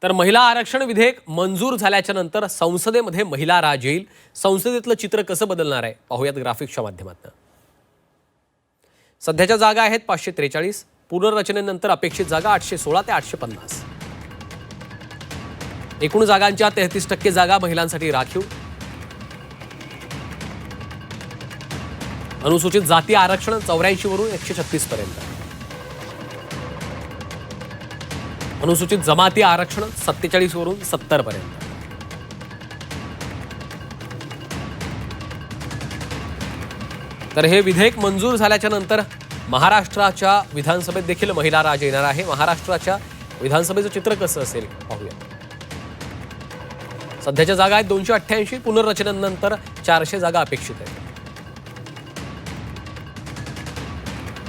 तर महिला आरक्षण विधेयक मंजूर झाल्याच्या नंतर संसदेमध्ये महिला राज येईल. संसदेतलं चित्र कसं बदलणार आहे पाहूयात ग्राफिक्सच्या माध्यमातून. सध्याच्या जागा आहेत 543. पुनर्रचनेनंतर अपेक्षित जागा 816 ते 850. एकूण जागांच्या 33% जागा महिलांसाठी राखीव. अनुसूचित जाती आरक्षण 84 वरून 136 पर्यंत. अनुसूचित जमाती आरक्षण 47 वरून 70 पर्यंत. तर हे विधेयक मंजूर झाल्याच्या नंतर महाराष्ट्राच्या विधानसभेत देखील महिला राज येणार आहे. महाराष्ट्राच्या विधानसभेचं चित्र कसं असेल पाहूया. सध्याच्या जागा आहेत 288. पुनर्रचनेनंतर 400 जागा अपेक्षित आहेत.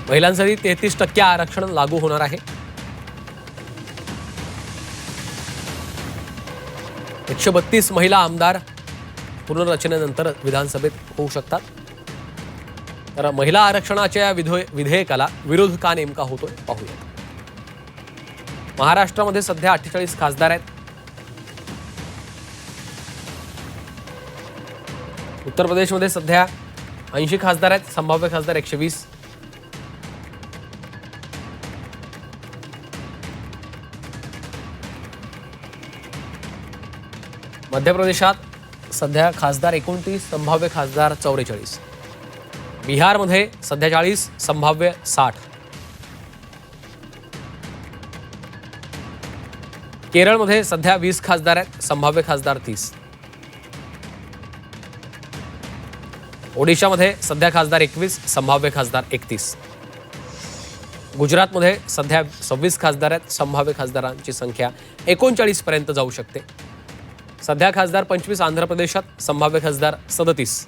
महिलांसाठी 33% आरक्षण लागू होणार आहे. 132 महिला आमदार पुनर्रचनेनंतर विधानसभेत होऊ शकतात. तर महिला आरक्षणाच्या या विधेयकाला विरोध का नेमका होतोय पाहूया. महाराष्ट्रामध्ये सध्या 48 खासदार आहेत. उत्तर प्रदेशमध्ये सध्या 80 खासदार आहेत. संभाव्य खासदार 120. मध्य प्रदेशात सध्या खासदार 29, संभाव्य खासदार 44. बिहारमध्ये सध्या 40, संभाव्य 60. केरळमध्ये सध्या 20 खासदार आहेत. संभाव्य खासदार 30. ओडिशामध्ये सध्या खासदार 21, संभाव्य खासदार 31. गुजरातमध्ये सध्या 26 खासदार आहेत. संभाव्य खासदारांची संख्या 39 पर्यंत जाऊ शकते. सध्या खासदार 25 आंध्र प्रदेशात, संभाव्य खासदार 37.